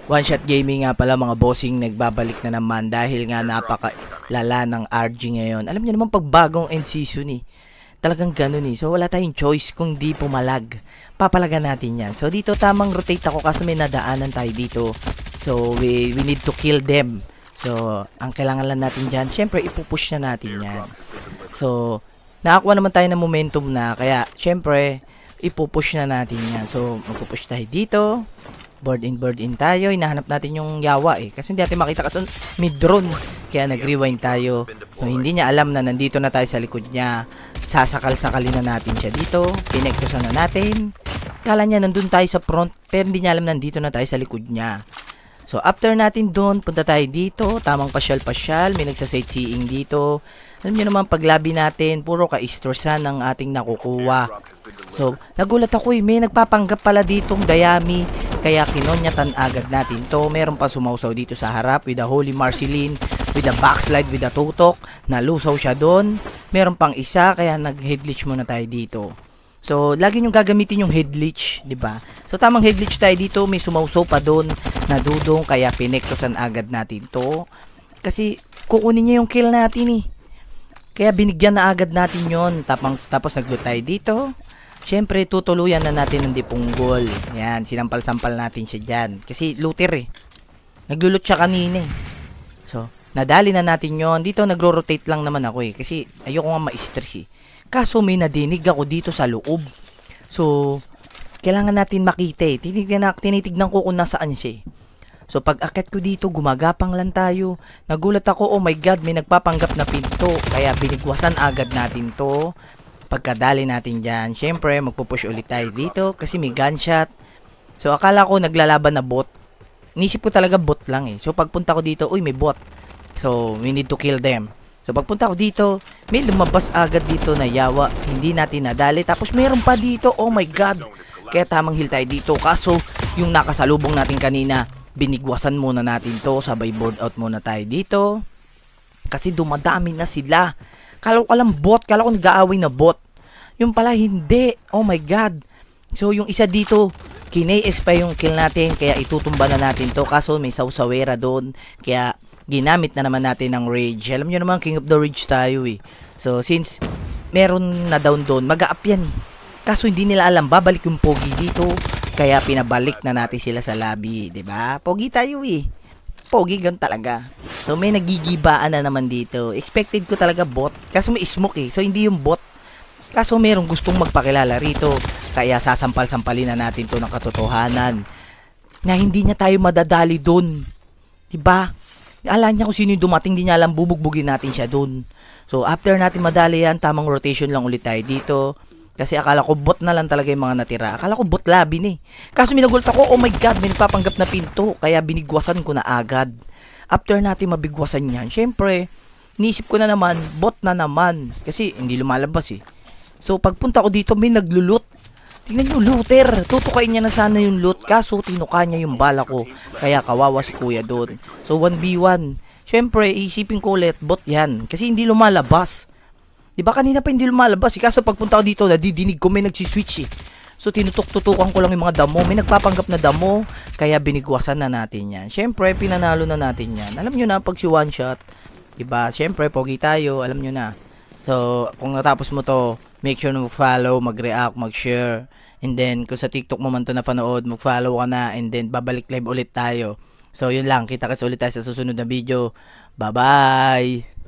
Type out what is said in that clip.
One Shot Gaming nga pala mga bossing, nagbabalik na naman dahil nga napakalala ng RG ngayon. Alam niyo naman pag bagong end season talagang ganun So wala tayong choice kung di pumalag. Papalagan natin yan. So dito tamang rotate ako kasi may nadaanan tayo dito. So we need to kill them. So ang kailangan lang natin dyan, syempre ipupush na natin yan. So nakakuha naman tayo ng momentum na, kaya syempre ipupush na natin yan. So magpupush tayo dito. Board in tayo. Hinahanap natin yung yawa kasi hindi natin makita kasi mid drone. Kaya nag-rewind tayo. So, hindi niya alam na nandito na tayo sa likod niya. Sasakal-sakalin na natin siya dito. Pinektosan na natin. Kala niya nandun tayo sa front, pero hindi niya alam nandito na tayo sa likod niya. So after natin doon, punta tayo dito. Tamang pasyal-pasyal. May nagsa-sightseeing dito. Alam niyo naman pag labi natin, puro ka-istorsan ang ating nakukuha. So nagulat ako may nagpapanggap pala ditong dayami. Kaya kinonyatan agad natin to. Meron pa sumausaw dito sa harap with the Holy Marceline, with the backslide, with the tutok. Nalusaw siya doon. Meron pang isa, kaya nag-headleech muna tayo dito. So, lagi nyo gagamitin yung headleech, di ba? So, tamang headleech tayo dito. May sumausaw pa doon na dudong, kaya pinektosan agad natin to. Kasi, kukunin niya yung kill natin Kaya binigyan na agad natin yon. Tapos nag-loot tayo dito. Siyempre, tutuluyan na natin ng dipunggol. Yan, sinampal-sampal natin siya dyan. Kasi looter Naglulot siya kanina So, nadali na natin yon. Dito nagro-rotate lang naman ako kasi ayoko nga ma-stress Kaso may nadinig ako dito sa loob. So, kailangan natin makita Tinitignan ko kung nasaan siya So, pag akit ko dito, gumagapang lang tayo. Nagulat ako, oh my god, may nagpapanggap na pinto. Kaya binigwasan agad natin to. Pagkadali natin dyan, syempre magpupush ulit tayo dito kasi may gunshot. So akala ko naglalaban na bot. Inisip ko talaga bot lang So pagpunta ko dito, uy may bot. So we need to kill them. So pagpunta ko dito, may lumabas agad dito na yawa. Hindi natin nadali. Tapos meron pa dito, oh my god. Kaya tamang heal tayo dito. Kaso yung nakasalubong natin kanina, binigwasan muna natin to. Sabay board out muna tayo dito. Kasi dumadami na sila. Kala ko alam bot, kala ko nag-aaway na bot. Yung pala hindi. Oh my god. So yung isa dito, kines pa yung kill natin, kaya itutumba na natin to. Kaso may sausawera doon, kaya ginamit na naman natin ng rage. Alam nyo naman, king of the rage tayo So since meron na down doon, mag-a-up yan Kaso hindi nila alam, babalik yung pogi dito. Kaya pinabalik na natin sila sa lobby, 'di ba? Pogi tayo Pogi gan talaga. So may nagigibaan na naman dito. Expected ko talaga bot. Kaso may smoke So hindi yung bot. Kaso merong gustong magpakilala rito. Kaya sasampal-sampalin na natin to ng katotohanan. Na hindi niya tayo madadali dun. Diba? Alam niya kung sino yung dumating. Hindi niya alam bubugbugin natin siya dun. So after natin madali yan, tamang rotation lang ulit tayo dito. Kasi akala ko bot na lang talaga yung mga natira. Akala ko bot labi Kaso minagulat ako, oh my god, may nagpapanggap na pinto. Kaya binigwasan ko na agad. After natin mabigwasan yan, syempre, niisip ko na naman, bot na naman. Kasi hindi lumalabas So pagpunta ko dito, may naglulot. Tingnan nyo, looter. Tutukain niya na sana yung loot. Kaso tinuka niya yung bala ko. Kaya kawawa si kuya doon. So 1v1. Syempre, isipin ko ulit, bot yan. Kasi hindi lumalabas. Diba kanina pa hindi lumalabas Kaso pagpunta ko dito, nadidinig ko may nagsiswitch So tinutok-tutukan ko lang yung mga damo. May nagpapanggap na damo. Kaya binigwasan na natin yan. Syempre, pinanalo na natin yan. Alam nyo na, pag si one shot, diba? Syempre, pogi tayo. Alam nyo na. So, kung natapos mo to, make sure na mag-follow, mag-react, mag-share. And then, kung sa TikTok mo man to napanood, mag-follow ka na. And then, babalik live ulit tayo. So, yun lang. Kita kasi ulit tayo sa susunod na video. Bye-bye!